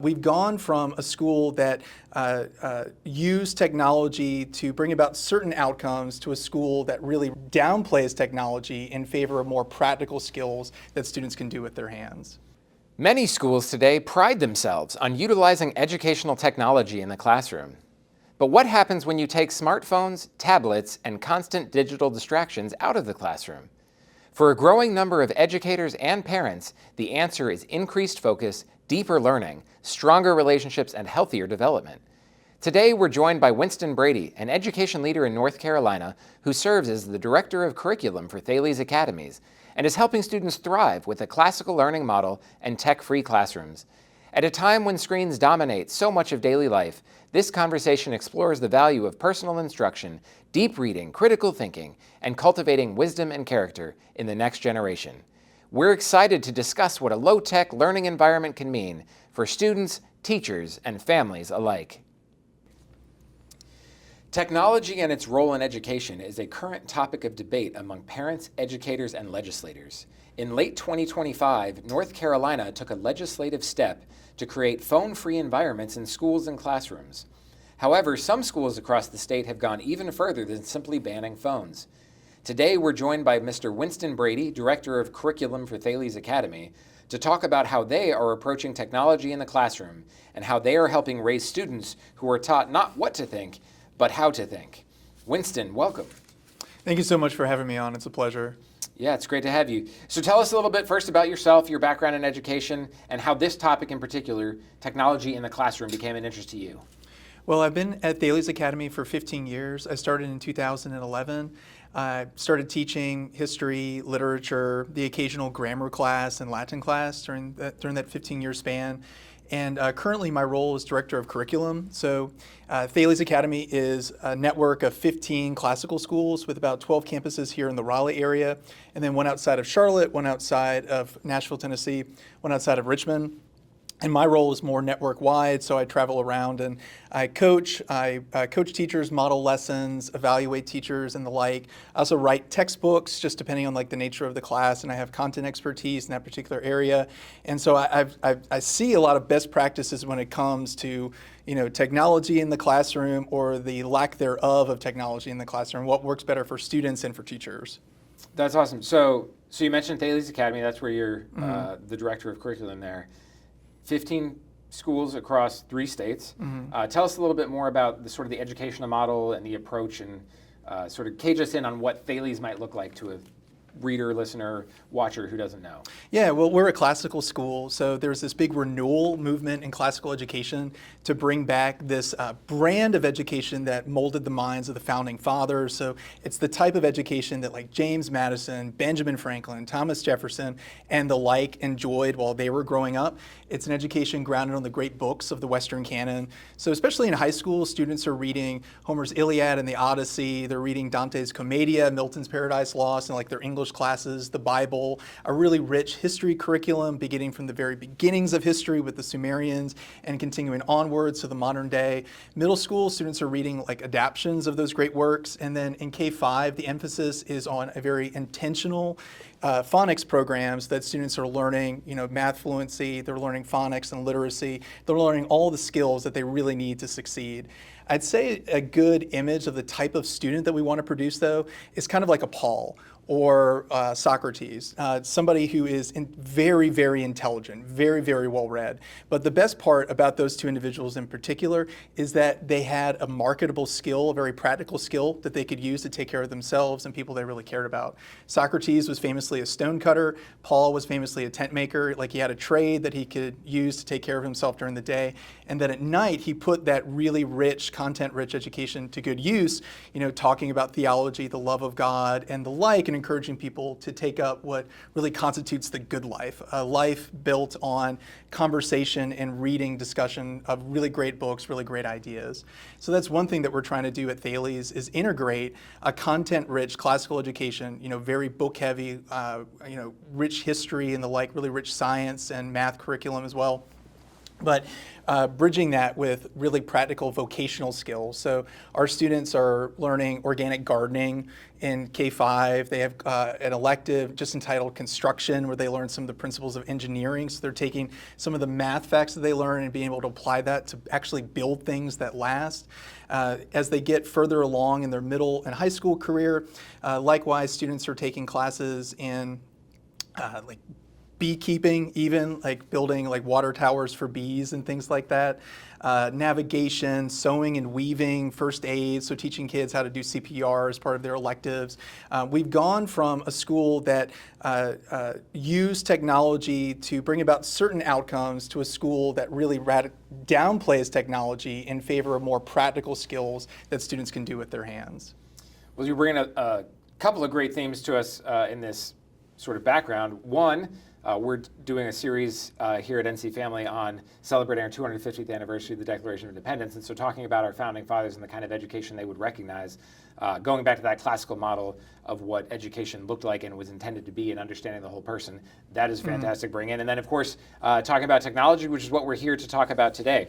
We've gone from a school that used technology to bring about certain outcomes to a school that really downplays technology in favor of more practical skills that students can do with their hands. Many schools today pride themselves on utilizing educational technology in the classroom. But what happens when you take smartphones, tablets, and constant digital distractions out of the classroom? For a growing number of educators and parents, the answer is increased focus, deeper learning, stronger relationships, and healthier development. Today, we're joined by Winston Brady, an education leader in North Carolina who serves as the Director of Curriculum for Thales Academies and is helping students thrive with a classical learning model and tech-free classrooms. At a time when screens dominate so much of daily life, this conversation explores the value of personal instruction, deep reading, critical thinking, and cultivating wisdom and character in the next generation. We're excited to discuss what a low-tech learning environment can mean for students, teachers, and families alike. Technology and its role in education is a current topic of debate among parents, educators, and legislators. In late 2025, North Carolina took a legislative step to create phone-free environments in schools and classrooms. However, some schools across the state have gone even further than simply banning phones. Today, we're joined by Mr. Winston Brady, Director of Curriculum for Thales Academy, to talk about how they are approaching technology in the classroom and how they are helping raise students who are taught not what to think, but how to think. Winston, welcome. Thank you so much for having me on. It's a pleasure. Yeah, it's great to have you. So tell us a little bit first about yourself, your background in education, and how this topic in particular, technology in the classroom, became an interest to you. Well, I've been at Thales Academy for 15 years. I started in 2011. I started teaching history, literature, the occasional grammar class and Latin class during that 15-year span. And currently my role is Director of Curriculum. So Thales Academy is a network of 15 classical schools with about 12 campuses here in the Raleigh area, and then one outside of Charlotte, one outside of Nashville, Tennessee, one outside of Richmond. And my role is more network-wide, so I travel around and I coach teachers, model lessons, evaluate teachers and the like. I also write textbooks, just depending on like the nature of the class, and I have content expertise in that particular area. And so I see a lot of best practices when it comes to technology in the classroom or the lack thereof of technology in the classroom, what works better for students and for teachers. That's awesome. So you mentioned Thales Academy, that's where you're the Director of Curriculum there. 15 schools across 3 states. Tell us a little bit more about the sort of the educational model and the approach, and sort of cage us in on what Thales might look like to a reader, listener, watcher who doesn't know. Yeah, well, we're a classical school, so there's this big renewal movement in classical education to bring back this brand of education that molded the minds of the founding fathers. So it's the type of education that like James Madison, Benjamin Franklin, Thomas Jefferson, and the like enjoyed while they were growing up. It's an education grounded on the great books of the Western canon. So especially in high school, students are reading Homer's Iliad and the Odyssey. They're reading Dante's Commedia, Milton's Paradise Lost, and like their English classes, the Bible, a really rich history curriculum beginning from the very beginnings of history with the Sumerians and continuing onwards to the modern day. Middle school students are reading like adaptions of those great works, and then in K-5 the emphasis is on a very intentional phonics programs that students are learning, math fluency, they're learning phonics and literacy, they're learning all the skills that they really need to succeed. I'd say a good image of the type of student that we want to produce, though, is kind of like a Paul or Socrates, somebody who is very, very intelligent, very, very well-read. But the best part about those two individuals in particular is that they had a marketable skill, a very practical skill that they could use to take care of themselves and people they really cared about. Socrates was famously a stonecutter. Paul was famously a tent maker. Like, he had a trade that he could use to take care of himself during the day. And then at night, he put that really rich, content-rich education to good use, talking about theology, the love of God, and the like, and encouraging people to take up what really constitutes the good life, a life built on conversation and reading, discussion of really great books, really great ideas. So that's one thing that we're trying to do at Thales, is integrate a content-rich classical education, very book-heavy, rich history and the like, really rich science and math curriculum as well, But bridging that with really practical vocational skills. So our students are learning organic gardening in K-5. They have an elective just entitled construction, where they learn some of the principles of engineering. So they're taking some of the math facts that they learn and being able to apply that to actually build things that last. As they get further along in their middle and high school career, likewise, students are taking classes in like beekeeping, even like building like water towers for bees and things like that. Navigation, sewing and weaving, first aid, so teaching kids how to do CPR as part of their electives. We've gone from a school that used technology to bring about certain outcomes to a school that really downplays technology in favor of more practical skills that students can do with their hands. Well, you bring a couple of great themes to us in this sort of background. One, we're doing a series here at NC Family on celebrating our 250th anniversary of the Declaration of Independence, and so talking about our founding fathers and the kind of education they would recognize, going back to that classical model of what education looked like and was intended to be and understanding the whole person. That is fantastic to bring in. And then, of course, talking about technology, which is what we're here to talk about today.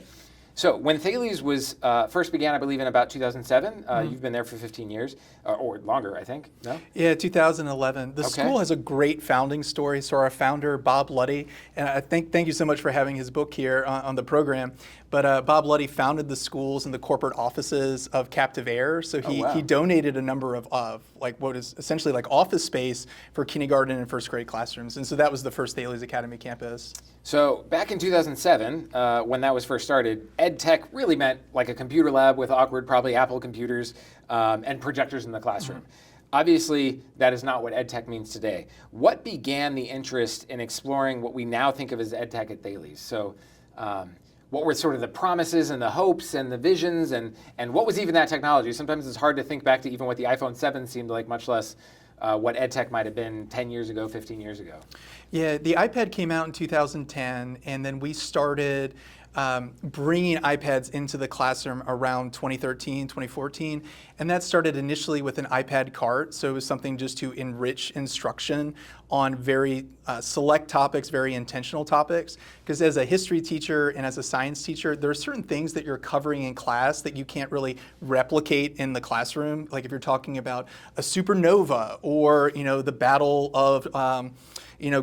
So when Thales was first began, I believe in about 2007, you've been there for 15 years, or longer, I think, no? Yeah, 2011. The school has a great founding story. So our founder, Bob Luddy, and thank you so much for having his book here on the program, but Bob Luddy founded the schools and the corporate offices of Captive Air. So he donated a number of like what is essentially like office space for kindergarten and first grade classrooms. And so that was the first Thales Academy campus. So back in 2007, when that was first started, ed tech really meant like a computer lab with awkward, probably Apple computers and projectors in the classroom. Obviously, that is not what ed tech means today. What began the interest in exploring what we now think of as ed tech at Thales? So what were sort of the promises and the hopes and the visions, and what was even that technology? Sometimes it's hard to think back to even what the iPhone 7 seemed like, much less what ed tech might have been 10 years ago, 15 years ago. Yeah, the iPad came out in 2010, and then we started bringing iPads into the classroom around 2013, 2014. And that started initially with an iPad cart. So it was something just to enrich instruction on very select topics, very intentional topics. Because as a history teacher and as a science teacher, there are certain things that you're covering in class that you can't really replicate in the classroom. Like if you're talking about a supernova or, the Battle of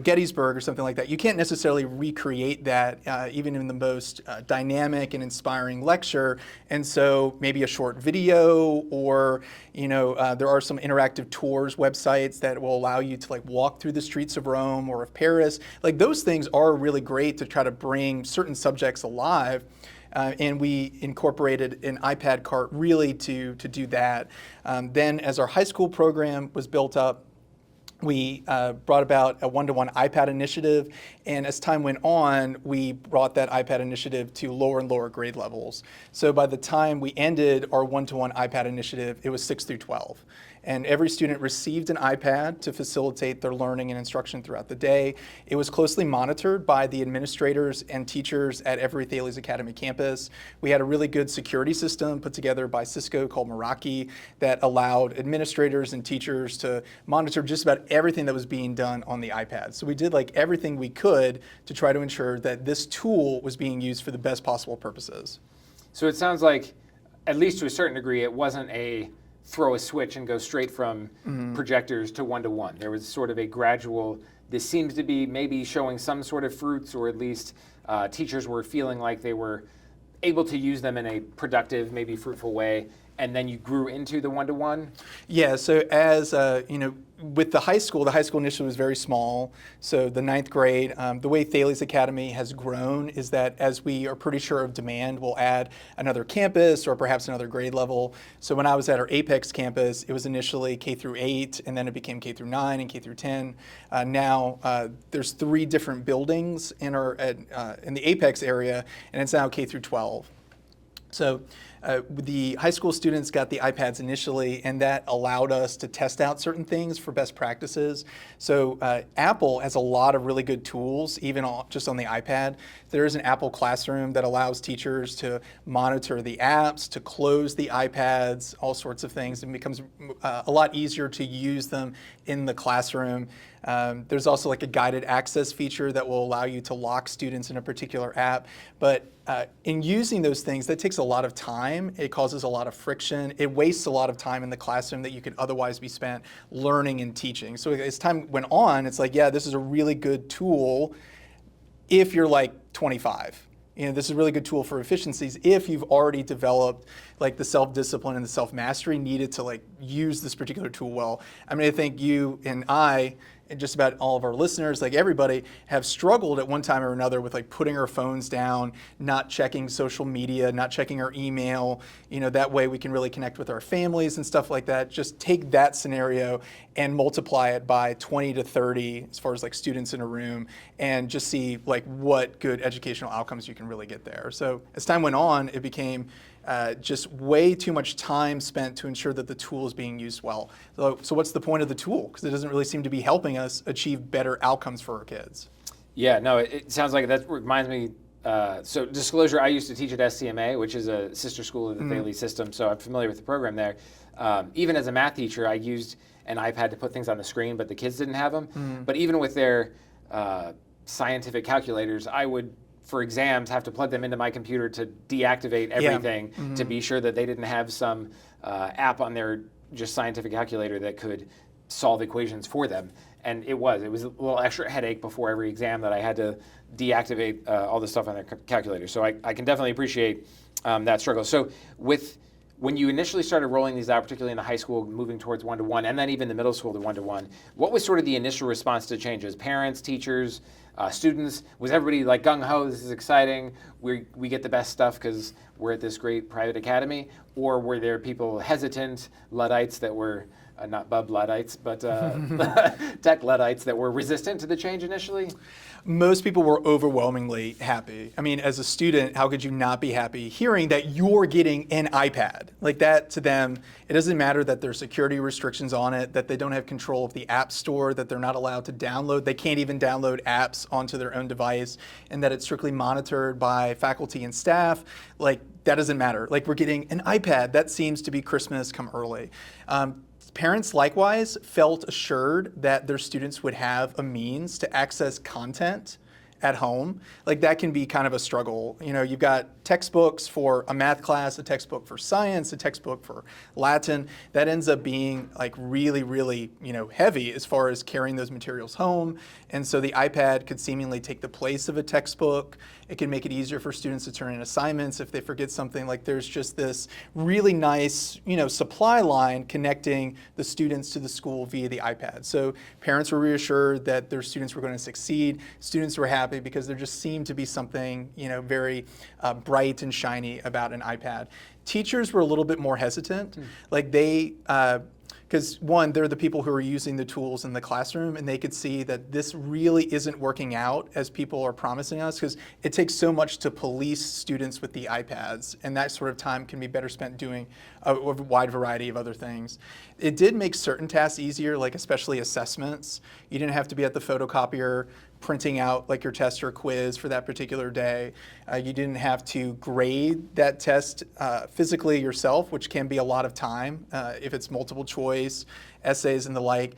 Gettysburg or something like that. You can't necessarily recreate that even in the most dynamic and inspiring lecture. And so maybe a short video or, there are some interactive tours websites that will allow you to like walk through the streets of Rome or of Paris. Like those things are really great to try to bring certain subjects alive. And we incorporated an iPad cart really to do that. Then as our high school program was built up, we brought about a one-to-one iPad initiative, and as time went on, we brought that iPad initiative to lower and lower grade levels. So by the time we ended our one-to-one iPad initiative, it was 6 through 12. And every student received an iPad to facilitate their learning and instruction throughout the day. It was closely monitored by the administrators and teachers at every Thales Academy campus. We had a really good security system put together by Cisco called Meraki that allowed administrators and teachers to monitor just about everything that was being done on the iPad. So we did like everything we could to try to ensure that this tool was being used for the best possible purposes. So it sounds like, at least to a certain degree, it wasn't a throw a switch and go straight from projectors to one-to-one. There was sort of a gradual, this seems to be maybe showing some sort of fruits, or at least teachers were feeling like they were able to use them in a productive, maybe fruitful way, and then you grew into the one-to-one? Yeah, so as, with the high school initially was very small. So the 9th grade, the way Thales Academy has grown is that as we are pretty sure of demand, we'll add another campus or perhaps another grade level. So when I was at our Apex campus, it was initially K through 8, and then it became K through 9 and K through 10. Now there's 3 different buildings in the Apex area, and it's now K through 12. So the high school students got the iPads initially, and that allowed us to test out certain things for best practices. So Apple has a lot of really good tools, even just on the iPad. There is an Apple Classroom that allows teachers to monitor the apps, to close the iPads, all sorts of things. It becomes a lot easier to use them in the classroom. There's also like a guided access feature that will allow you to lock students in a particular app. But in using those things, that takes a lot of time. It causes a lot of friction. It wastes a lot of time in the classroom that you could otherwise be spent learning and teaching. So as time went on, it's like, yeah, this is a really good tool if you're like 25. This is a really good tool for efficiencies if you've already developed like the self-discipline and the self-mastery needed to like use this particular tool well. I mean, I think you and I, and just about all of our listeners, like everybody, have struggled at one time or another with like putting our phones down, not checking social media, not checking our email. That way we can really connect with our families and stuff like that. Just take that scenario and multiply it by 20 to 30 as far as like students in a room, and just see like what good educational outcomes you can really get there. So as time went on, it became just way too much time spent to ensure that the tool is being used well. So what's the point of the tool? Because it doesn't really seem to be helping us achieve better outcomes for our kids. Yeah, no, it sounds like that reminds me. So disclosure, I used to teach at SCMA, which is a sister school of the Thales system, so I'm familiar with the program there. Even as a math teacher, I used an iPad to put things on the screen, but the kids didn't have them. But even with their scientific calculators, I would, for exams, have to plug them into my computer to deactivate everything to be sure that they didn't have some app on their just scientific calculator that could solve equations for them. And it was a little extra headache before every exam that I had to deactivate all the stuff on their calculator. So I can definitely appreciate that struggle. So when you initially started rolling these out, particularly in the high school, moving towards one-to-one, and then even the middle school to one-to-one, what was sort of the initial response to changes? Parents, teachers, students? Was everybody like gung-ho, this is exciting, we get the best stuff because we're at this great private academy? Or were there people hesitant, Luddites that were, not Bub Luddites, but tech Luddites that were resistant to the change initially? Most people were overwhelmingly happy. I mean, as a student, how could you not be happy hearing that you're getting an iPad? Like that, to them, it doesn't matter that there's security restrictions on it, that they don't have control of the app store, that they're not allowed to download. They can't even download apps onto their own device, and that it's strictly monitored by faculty and staff. Like, that doesn't matter. Like, we're getting an iPad. That seems to be Christmas come early. Parents likewise felt assured that their students would have a means to access content at home. Like that can be kind of a struggle. You've got textbooks for a math class, a textbook for science, a textbook for Latin. That ends up being like really, really, heavy as far as carrying those materials home. And so the iPad could seemingly take the place of a textbook. It can make it easier for students to turn in assignments if they forget something. Like there's just this really nice, supply line connecting the students to the school via the iPad. So parents were reassured that their students were going to succeed. Students were happy because there just seemed to be something, very bright and shiny about an iPad. Teachers were a little bit more hesitant. Like they, because one, they're the people who are using the tools in the classroom, and they could see that this really isn't working out as people are promising us, because it takes so much to police students with the iPads, and that sort of time can be better spent doing a wide variety of other things. It did make certain tasks easier, like especially assessments. You didn't have to be at the photocopier printing out like your test or quiz for that particular day. You didn't have to grade that test physically yourself, which can be a lot of time if it's multiple choice, essays and the like.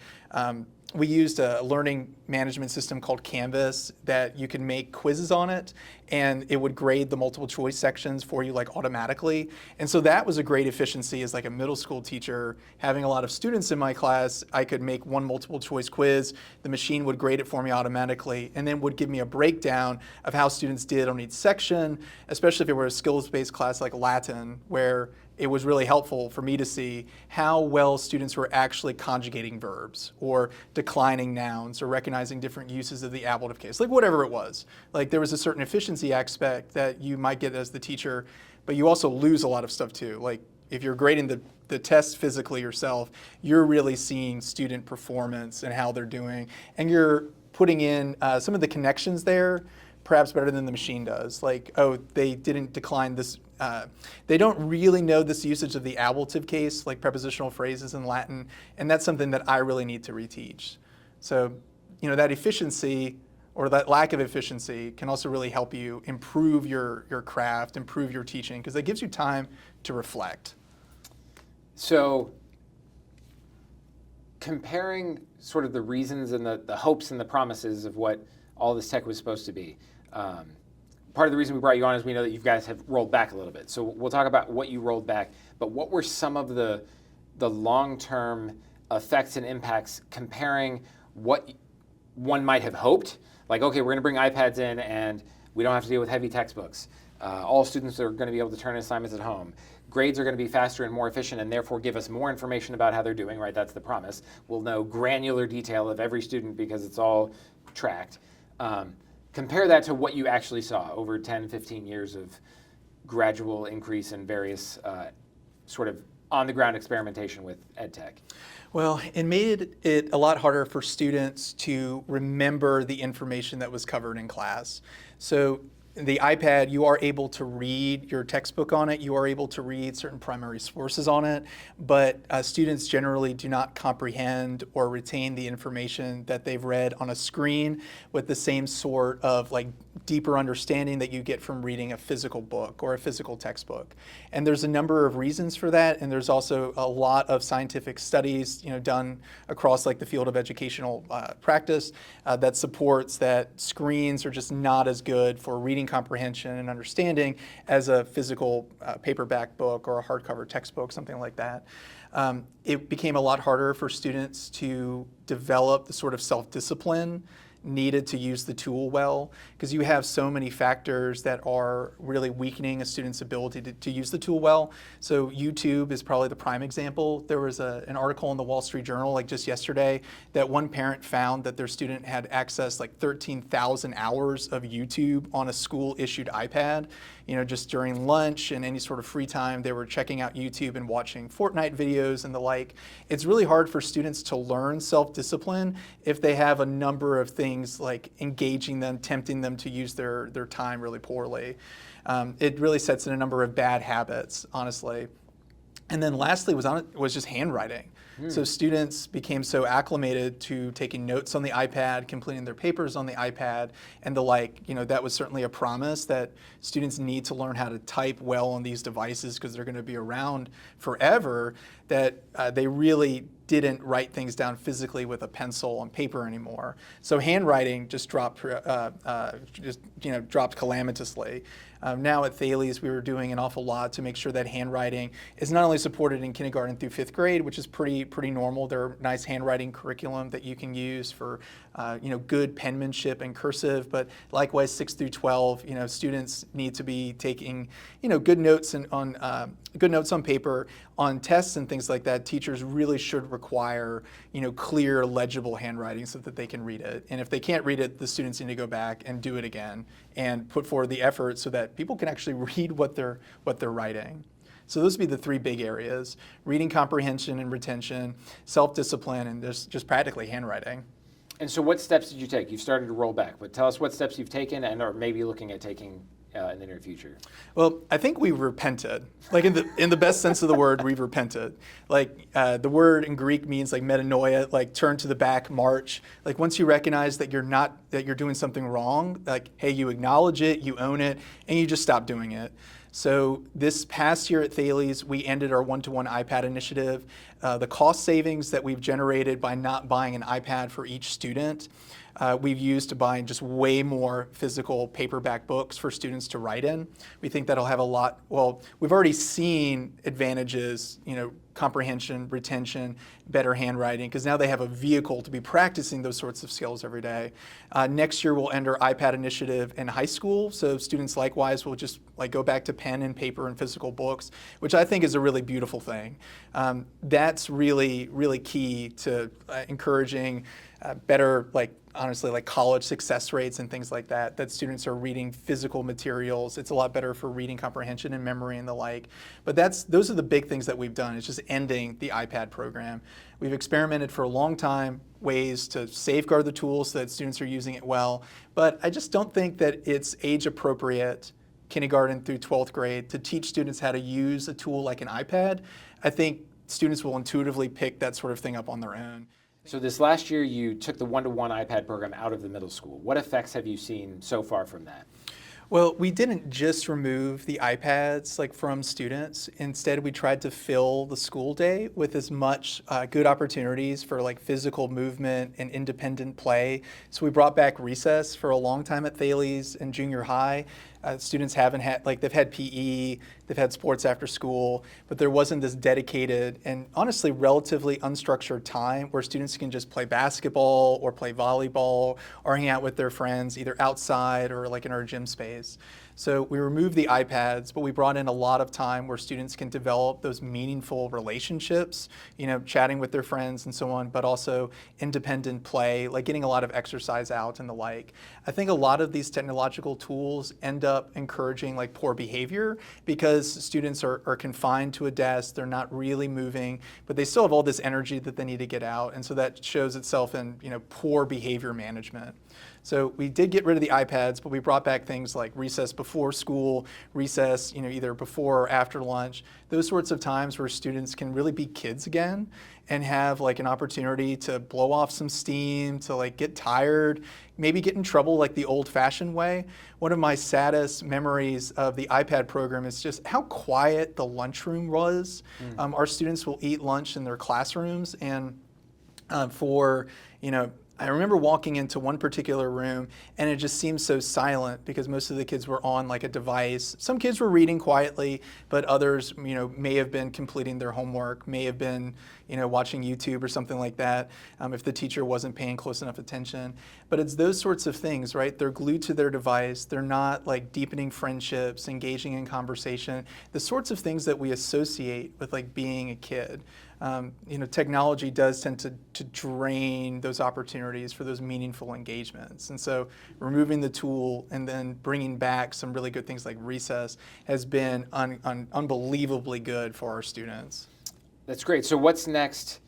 We used a learning management system called Canvas that you can make quizzes on it, and it would grade the multiple choice sections for you like automatically. And so that was a great efficiency as like a middle school teacher. Having a lot of students in my class, I could make one multiple choice quiz, the machine would grade it for me automatically, and then would give me a breakdown of how students did on each section, especially if it were a skills-based class like Latin, where it was really helpful for me to see how well students were actually conjugating verbs or declining nouns or recognizing different uses of the ablative case, like whatever it was. Like there was a certain efficiency aspect that you might get as the teacher, but you also lose a lot of stuff too. Like if you're grading the test physically yourself, you're really seeing student performance and how they're doing, and you're putting in some of the connections there perhaps better than the machine does. Like, oh, they didn't decline this. They don't really know this usage of the ablative case, like prepositional phrases in Latin, and that's something that I really need to reteach. So, that efficiency or that lack of efficiency can also really help you improve your craft, improve your teaching, because it gives you time to reflect. So, comparing sort of the reasons and the hopes and the promises of what all this tech was supposed to be. Part of the reason we brought you on is we know that you guys have rolled back a little bit. So we'll talk about what you rolled back, but what were some of the long-term effects and impacts comparing what one might have hoped, like, okay, we're going to bring iPads in and we don't have to deal with heavy textbooks. All students are going to be able to turn in assignments at home. Grades are going to be faster and more efficient and therefore give us more information about how they're doing, right? That's the promise. We'll know granular detail of every student because it's all tracked. Compare that to what you actually saw over 10, 15 years of gradual increase in various sort of on-the-ground experimentation with ed tech. Well, it made it a lot harder for students to remember the information that was covered in class. So the iPad, you are able to read your textbook on it. You are able to read certain primary sources on it, but students generally do not comprehend or retain the information that they've read on a screen with the same sort of like deeper understanding that you get from reading a physical book or a physical textbook. And there's a number of reasons for that, and there's also a lot of scientific studies, done across like the field of educational practice that supports that screens are just not as good for reading comprehension and understanding as a physical paperback book or a hardcover textbook, something like that. It became a lot harder for students to develop the sort of self-discipline needed to use the tool well, because you have so many factors that are really weakening a student's ability to use the tool well. So YouTube is probably the prime example. There was an article in the Wall Street Journal like just yesterday that one parent found that their student had accessed like 13,000 hours of YouTube on a school-issued iPad. Just during lunch and any sort of free time, they were checking out YouTube and watching Fortnite videos and the like. It's really hard for students to learn self-discipline if they have a number of things like engaging them, tempting them to use their time really poorly. It really sets in a number of bad habits, honestly. And then lastly was just handwriting. So students became so acclimated to taking notes on the iPad, completing their papers on the iPad, and the like. That was certainly a promise that students need to learn how to type well on these devices because they're going to be around forever, that they really didn't write things down physically with a pencil on paper anymore. So handwriting just dropped calamitously. Now at Thales, we were doing an awful lot to make sure that handwriting is not only supported in kindergarten through 5th grade, which is pretty normal. There are nice handwriting curriculum that you can use for good penmanship and cursive, but likewise 6 through 12, students need to be taking good notes on paper. On tests and things like that, teachers really should require clear, legible handwriting so that they can read it. And if they can't read it, the students need to go back and do it again and put forward the effort so that people can actually read what they're writing. So those would be the three big areas: reading comprehension and retention, self-discipline, and just practically handwriting. And so what steps did you take? You've started to roll back, but tell us what steps you've taken and are maybe looking at taking in the near future. Well, I think we've repented. Like in the best sense of the word, we've repented. Like the word in Greek means like metanoia, like turn to the back, march. Like once you recognize that you're doing something wrong, like hey, you acknowledge it, you own it, and you just stop doing it. So this past year at Thales, we ended our one-to-one iPad initiative. The cost savings that we've generated by not buying an iPad for each student, we've used to buy just way more physical paperback books for students to write in. We think that'll have a lot, well, we've already seen advantages, comprehension, retention, better handwriting, because now they have a vehicle to be practicing those sorts of skills every day. Next year, we'll end our iPad initiative in high school, so students likewise will just like go back to pen and paper and physical books, which I think is a really beautiful thing. That's really, really key to encouraging better like honestly like college success rates and things like that, that students are reading physical materials. It's a lot better for reading comprehension and memory and the like. But those are the big things that we've done. It's just ending the iPad program. We've experimented for a long time ways to safeguard the tools so that students are using it well. But I just don't think that it's age appropriate, kindergarten through 12th grade, to teach students how to use a tool like an iPad. I think students will intuitively pick that sort of thing up on their own. So this last year, you took the one-to-one iPad program out of the middle school. What effects have you seen so far from that? Well, we didn't just remove the iPads from students. Instead, we tried to fill the school day with as much good opportunities for physical movement and independent play. So we brought back recess for a long time at Thales in junior high. Students haven't had, they've had PE, they've had sports after school, but there wasn't this dedicated and honestly relatively unstructured time where students can just play basketball or play volleyball or hang out with their friends either outside or in our gym space. So we removed the iPads, but we brought in a lot of time where students can develop those meaningful relationships, chatting with their friends and so on, but also independent play, getting a lot of exercise out and the like. I think a lot of these technological tools end up encouraging poor behavior because students are confined to a desk, they're not really moving, but they still have all this energy that they need to get out, and so that shows itself in poor behavior management. So we did get rid of the iPads, but we brought back things like recess before school, recess, either before or after lunch, those sorts of times where students can really be kids again and have an opportunity to blow off some steam, to get tired, maybe get in trouble the old-fashioned way. One of my saddest memories of the iPad program is just how quiet the lunchroom was. Our students will eat lunch in their classrooms, and I remember walking into one particular room and it just seemed so silent because most of the kids were on a device. Some kids were reading quietly, but others, may have been completing their homework, may have been, watching YouTube or something like that, if the teacher wasn't paying close enough attention. But it's those sorts of things, right? They're glued to their device. They're not deepening friendships, engaging in conversation, the sorts of things that we associate with being a kid. Technology does tend to drain those opportunities for those meaningful engagements. And so removing the tool and then bringing back some really good things like recess has been unbelievably good for our students. That's great. So what's next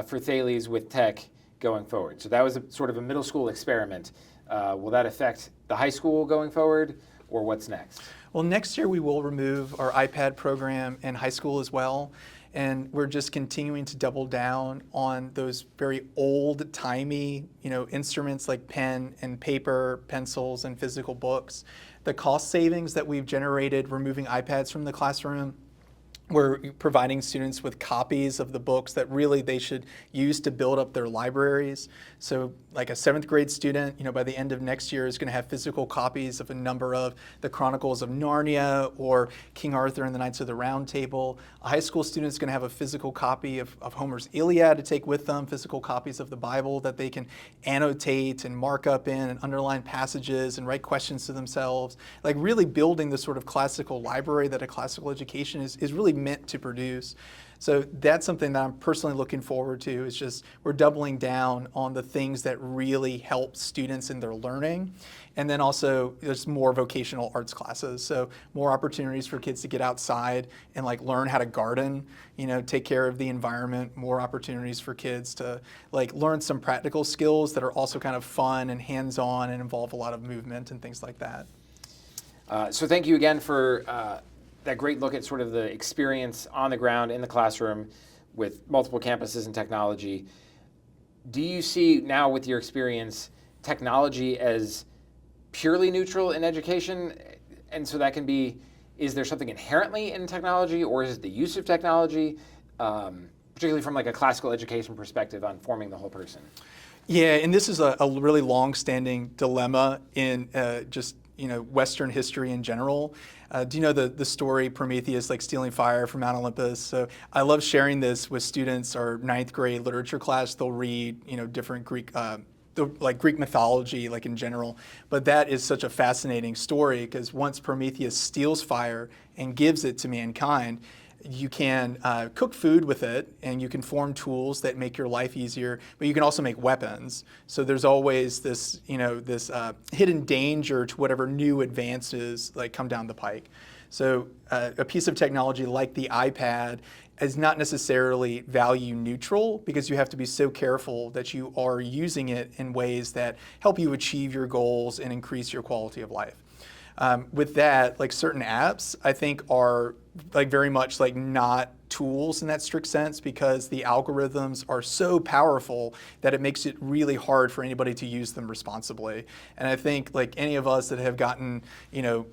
for Thales with tech going forward? So that was sort of a middle school experiment. Will that affect the high school going forward, or what's next? Well, next year we will remove our iPad program in high school as well. And we're just continuing to double down on those very old-timey, instruments like pen and paper, pencils, and physical books. The cost savings that we've generated removing iPads from the classroom, we're providing students with copies of the books that really they should use to build up their libraries. So a 7th grade student, by the end of next year is going to have physical copies of a number of the Chronicles of Narnia or King Arthur and the Knights of the Round Table. A high school student is going to have a physical copy of Homer's Iliad to take with them, physical copies of the Bible that they can annotate and mark up in and underline passages and write questions to themselves. Really building the sort of classical library that a classical education is really meant to produce. So that's something that I'm personally looking forward to. Is just we're doubling down on the things that really help students in their learning. And then also there's more vocational arts classes. So more opportunities for kids to get outside and learn how to garden, take care of the environment, more opportunities for kids to learn some practical skills that are also kind of fun and hands-on and involve a lot of movement and things like that. So thank you again for that great look at sort of the experience on the ground in the classroom with multiple campuses and technology. Do you see now with your experience technology as purely neutral in education? And so that can be, is there something inherently in technology, or is it the use of technology, particularly from a classical education perspective on forming the whole person? Yeah, and this is a really long-standing dilemma in Western history in general. Do you know the story Prometheus stealing fire from Mount Olympus? So I love sharing this with students. Our 9th grade literature class, they'll read different Greek Greek mythology in general. But that is such a fascinating story because once Prometheus steals fire and gives it to mankind, You can cook food with it, and you can form tools that make your life easier, but you can also make weapons. So there's always this, this hidden danger to whatever new advances like come down the pike. So a piece of technology like the iPad is not necessarily value neutral, because you have to be so careful that you are using it in ways that help you achieve your goals and increase your quality of life. With that, like certain apps, I think are like very much like not tools in that strict sense, because the algorithms are so powerful that it makes it really hard for anybody to use them responsibly. And I think like any of us that have gotten,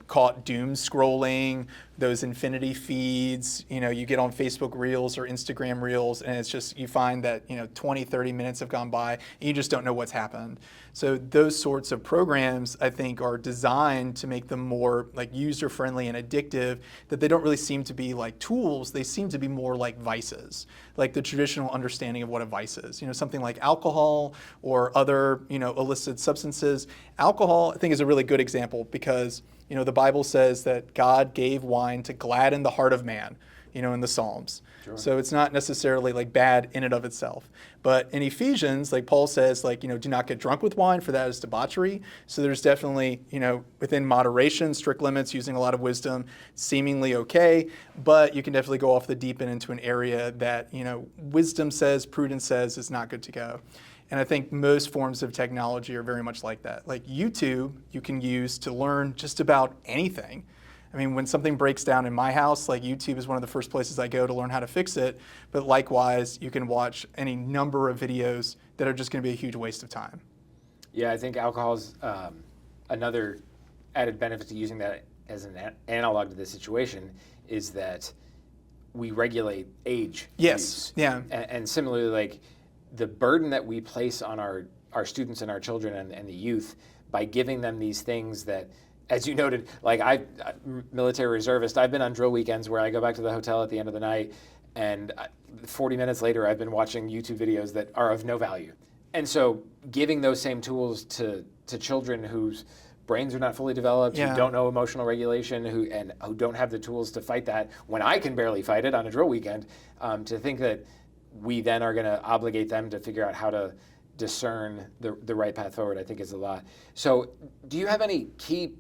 caught doom scrolling, those infinity feeds, you get on Facebook Reels or Instagram Reels, and it's just, you find that, 20, 30 minutes have gone by, and you just don't know what's happened. So those sorts of programs, I think, are designed to make them more like user-friendly and addictive, that they don't really seem to be like tools, they seem to be more like vices, like the traditional understanding of what a vice is. Something like alcohol or other, illicit substances. Alcohol, I think, is a really good example, because the Bible says that God gave wine to gladden the heart of man, in the Psalms. Sure. So it's not necessarily like bad in and of itself. But in Ephesians, like Paul says, like, do not get drunk with wine, for that is debauchery. So there's definitely, within moderation, strict limits, using a lot of wisdom, seemingly okay. But you can definitely go off the deep end into an area that, wisdom says, prudence says is not good to go. And I think most forms of technology are very much like that. Like YouTube, you can use to learn just about anything. I mean, when something breaks down in my house, like YouTube is one of the first places I go to learn how to fix it. But likewise, you can watch any number of videos that are just going to be a huge waste of time. Yeah, I think alcohol is another added benefit to using that as an analog to this situation, is that we regulate age. Yes, use. yeah. And similarly, like the burden that we place on our students and our children and the youth by giving them these things that, as you noted, like military reservist, I've been on drill weekends where I go back to the hotel at the end of the night, and 40 minutes later, I've been watching YouTube videos that are of no value. And so giving those same tools to children whose brains are not fully developed, who don't know emotional regulation, who don't have the tools to fight that, when I can barely fight it on a drill weekend, to think that we then are going to obligate them to figure out how to discern the right path forward, I think is a lot. So do you have any key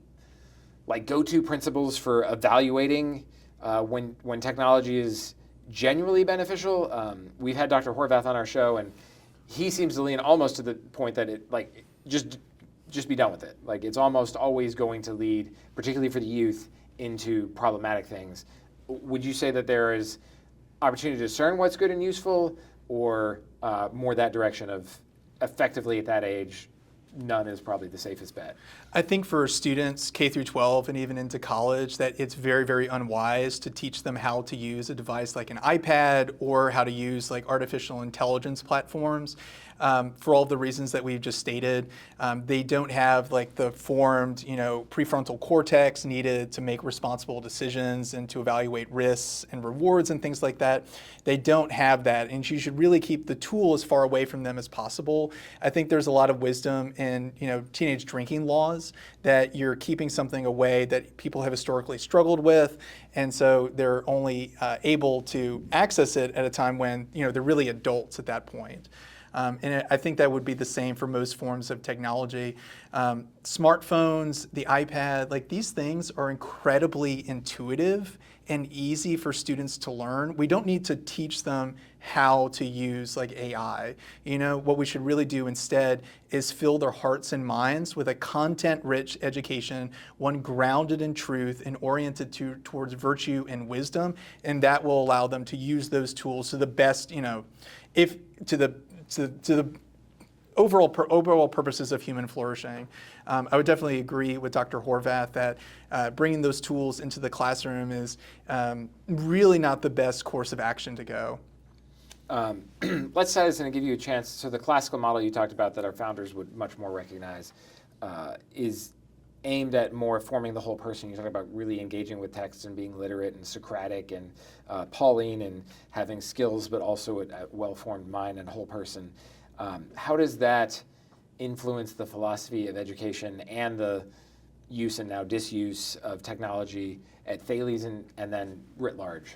like go-to principles for evaluating when technology is genuinely beneficial? We've had Dr. Horvath on our show, and he seems to lean almost to the point that it like just be done with it. Like it's almost always going to lead, particularly for the youth, into problematic things. Would you say that there is opportunity to discern what's good and useful, or more that direction of effectively at that age, none is probably the safest bet? I think for students K through 12 and even into college, that it's very, very unwise to teach them how to use a device like an iPad or how to use like artificial intelligence platforms. For all the reasons that we've just stated, they don't have like the formed, prefrontal cortex needed to make responsible decisions and to evaluate risks and rewards and things like that. They don't have that, and you should really keep the tool as far away from them as possible. I think there's a lot of wisdom in, teenage drinking laws, that you're keeping something away that people have historically struggled with, and so they're only able to access it at a time when, they're really adults at that point. And I think that would be the same for most forms of technology. Smartphones, the iPad, like these things are incredibly intuitive and easy for students to learn. We don't need to teach them how to use like AI. What we should really do instead is fill their hearts and minds with a content-rich education, one grounded in truth and oriented towards virtue and wisdom, and that will allow them to use those tools to the best, to the overall purposes of human flourishing. I would definitely agree with Dr. Horvath that bringing those tools into the classroom is really not the best course of action to go. Let's say I was going to give you a chance. So the classical model you talked about that our founders would much more recognize is aimed at more forming the whole person. You talk about really engaging with text and being literate and Socratic and Pauline and having skills, but also a well-formed mind and whole person. How does that influence the philosophy of education and the use and now disuse of technology at Thales and then writ large?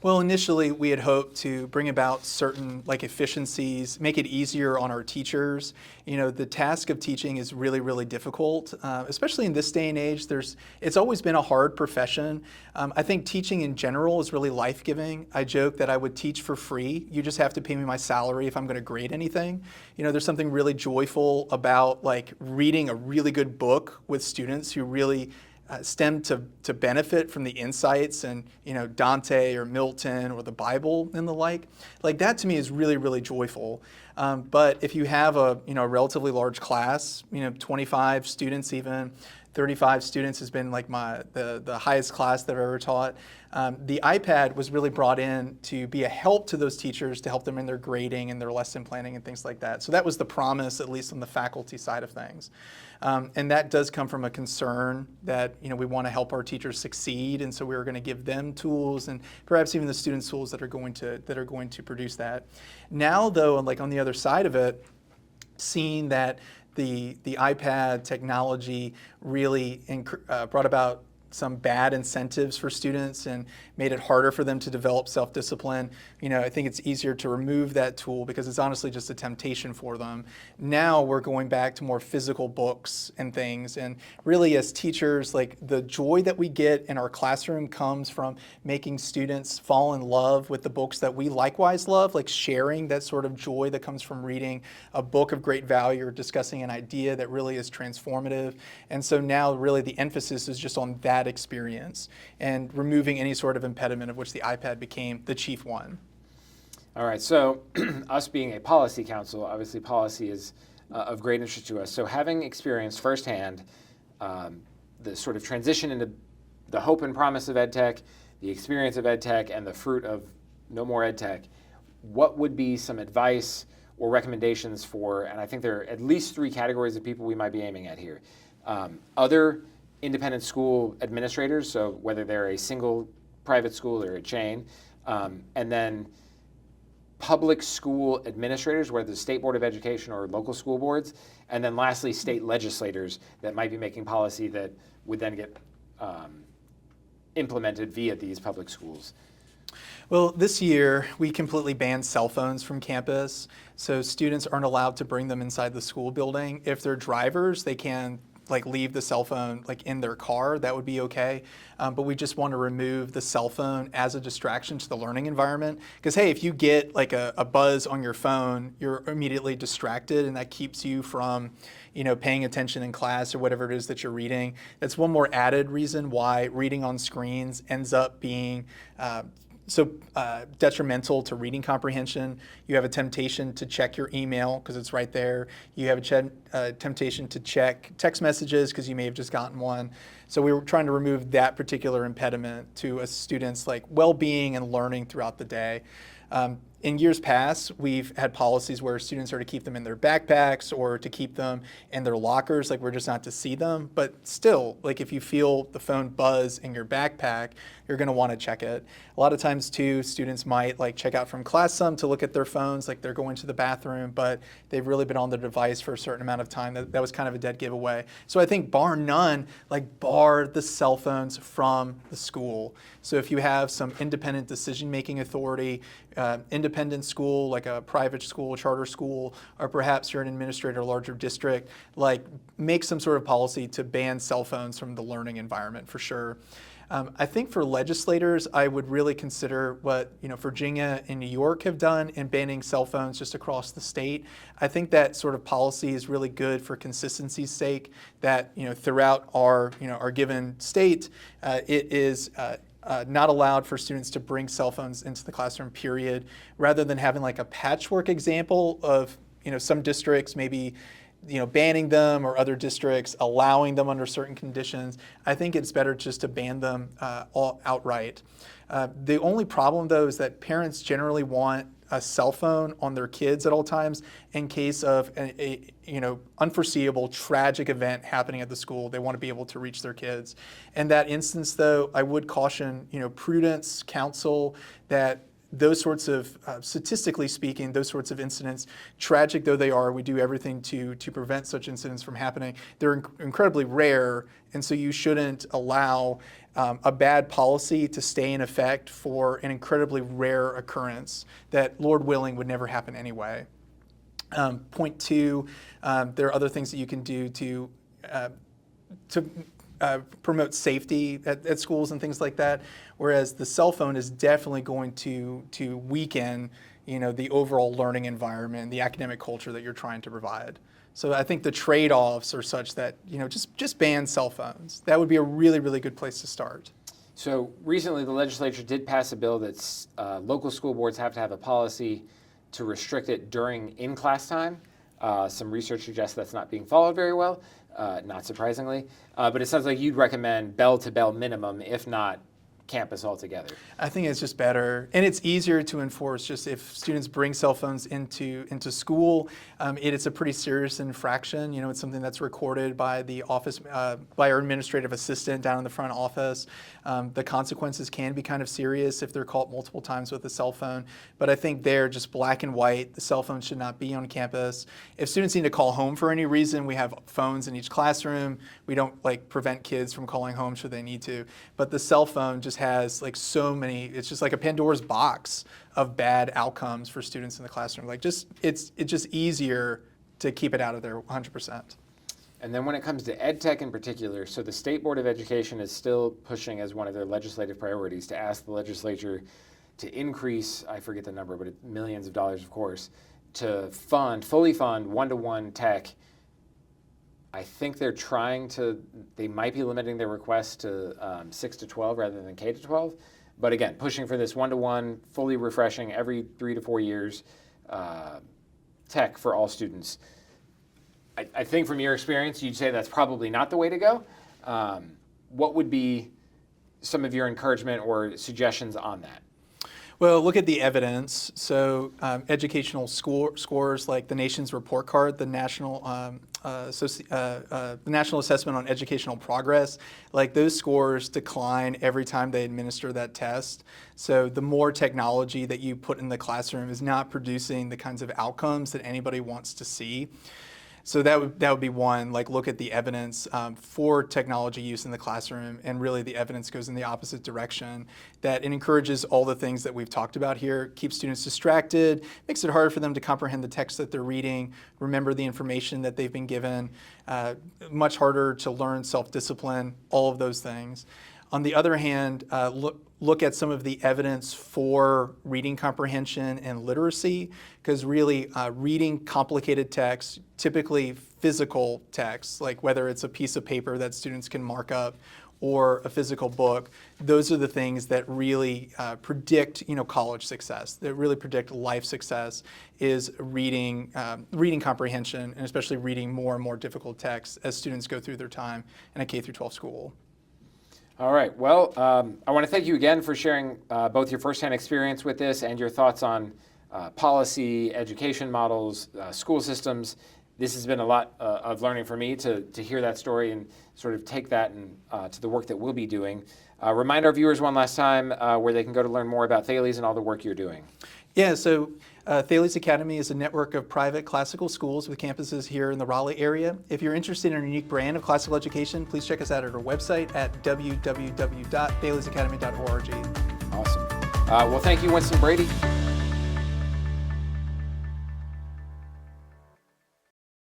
Well, initially we had hoped to bring about certain efficiencies, make it easier on our teachers. The task of teaching is really, really difficult, especially in this day and age. It's always been a hard profession. I think teaching in general is really life-giving. I joke that I would teach for free. You just have to pay me my salary if I'm going to grade anything. There's something really joyful about reading a really good book with students who really stem to benefit from the insights and Dante or Milton or the Bible and the like that to me is really, really joyful. But if you have a relatively large class, 25 students, even 35 students has been the highest class that I've ever taught. The iPad was really brought in to be a help to those teachers, to help them in their grading and their lesson planning and things like that. So that was the promise, at least on the faculty side of things. And that does come from a concern that we want to help our teachers succeed, and so we were going to give them tools and perhaps even the students tools that are going to produce that. Now, though, on the other side of it, seeing that the iPad technology really brought about some bad incentives for students and made it harder for them to develop self-discipline. I think it's easier to remove that tool because it's honestly just a temptation for them. Now we're going back to more physical books and things. And really as teachers, the joy that we get in our classroom comes from making students fall in love with the books that we likewise love, sharing that sort of joy that comes from reading a book of great value or discussing an idea that really is transformative. And so now really the emphasis is just on that experience and removing any sort of impediment, of which the iPad became the chief one. All right, so us being a policy council, obviously policy is of great interest to us. So having experienced firsthand the sort of transition into the hope and promise of EdTech, the experience of EdTech, and the fruit of no more EdTech, what would be some advice or recommendations for, and I think there are at least 3 categories of people we might be aiming at here. Other independent school administrators, so whether they're a single private school or a chain, and then public school administrators, whether the State Board of Education or local school boards, and then lastly, state legislators that might be making policy that would then get implemented via these public schools. Well, this year we completely banned cell phones from campus, so students aren't allowed to bring them inside the school building. If they're drivers, they can leave the cell phone in their car. That would be okay. But we just want to remove the cell phone as a distraction to the learning environment. Because hey, if you get a buzz on your phone, you're immediately distracted, and that keeps you from paying attention in class or whatever it is that you're reading. That's one more added reason why reading on screens ends up being so detrimental to reading comprehension. You have a temptation to check your email because it's right there. You have a temptation to check text messages because you may have just gotten one. So we were trying to remove that particular impediment to a student's well-being and learning throughout the day. In years past, we've had policies where students are to keep them in their backpacks or to keep them in their lockers, we're just not to see them. But still, if you feel the phone buzz in your backpack, you're going to want to check it. A lot of times, too, students might check out from class some to look at their phones, they're going to the bathroom, but they've really been on their device for a certain amount of time. That was kind of a dead giveaway. So I think bar none, bar the cell phones from the school. So if you have some independent decision-making authority, independent school, like a private school, charter school, or perhaps you're an administrator, a larger district, make some sort of policy to ban cell phones from the learning environment for sure. I think for legislators, I would really consider what Virginia and New York have done in banning cell phones just across the state. I think that sort of policy is really good for consistency's sake. That throughout our given state, it is not allowed for students to bring cell phones into the classroom, period, rather than having a patchwork example of some districts maybe banning them or other districts allowing them under certain conditions. I think it's better just to ban them outright. The only problem, though, is that parents generally want a cell phone on their kids at all times in case of a unforeseeable tragic event happening at the school. They want to be able to reach their kids. In that instance, though, I would caution prudence, counsel, that those sorts of, statistically speaking, those sorts of incidents, tragic though they are, we do everything to prevent such incidents from happening. They're incredibly rare, and so you shouldn't allow a bad policy to stay in effect for an incredibly rare occurrence that, Lord willing, would never happen anyway. Point two, there are other things that you can do to promote safety at schools and things like that. Whereas the cell phone is definitely going to weaken, the overall learning environment, the academic culture that you're trying to provide. So I think the trade-offs are such that, just ban cell phones. That would be a really, really good place to start. So recently the legislature did pass a bill that local school boards have to have a policy to restrict it during in-class time. Some research suggests that's not being followed very well, not surprisingly. But it sounds like you'd recommend bell-to-bell minimum, if not campus altogether. I think it's just better, and it's easier to enforce. Just if students bring cell phones into school, it's a pretty serious infraction. It's something that's recorded by the office, by our administrative assistant down in the front office. The consequences can be kind of serious if they're caught multiple times with a cell phone. But I think they're just black and white. The cell phone should not be on campus. If students need to call home for any reason, we have phones in each classroom. We don't prevent kids from calling home should they need to. But the cell phone just has so many, it's just like a Pandora's box of bad outcomes for students in the classroom. It's just easier to keep it out of there 100%. And then when it comes to ed tech in particular, so the State Board of Education is still pushing as one of their legislative priorities to ask the legislature to increase, I forget the number, but it's millions of dollars, of course, to fully fund one-to-one tech. I think they might be limiting their request to 6 to 12 rather than K to 12. But again, pushing for this one-to-one, fully refreshing every 3 to 4 years tech for all students. I think from your experience, you'd say that's probably not the way to go. What would be some of your encouragement or suggestions on that? Well, look at the evidence. So educational scores like the nation's report card, the National Assessment on Educational Progress, those scores decline every time they administer that test. So the more technology that you put in the classroom is not producing the kinds of outcomes that anybody wants to see. So that would be one, look at the evidence for technology use in the classroom, and really the evidence goes in the opposite direction, that it encourages all the things that we've talked about here, keeps students distracted, makes it harder for them to comprehend the text that they're reading, remember the information that they've been given, much harder to learn self-discipline, all of those things. On the other hand, look at some of the evidence for reading comprehension and literacy, because really reading complicated text, typically physical text, whether it's a piece of paper that students can mark up or a physical book, those are the things that really predict college success, that really predict life success, is reading comprehension, and especially reading more and more difficult texts as students go through their time in a K through 12 school. All right. Well, I want to thank you again for sharing both your firsthand experience with this and your thoughts on policy, education models, school systems. This has been a lot of learning for me to hear that story and sort of take that and to the work that we'll be doing. Remind our viewers one last time where they can go to learn more about Thales and all the work you're doing. Yeah, so Thales Academy is a network of private classical schools with campuses here in the Raleigh area. If you're interested in a unique brand of classical education, please check us out at our website at www.thalesacademy.org. Awesome. Well, thank you, Winston Brady.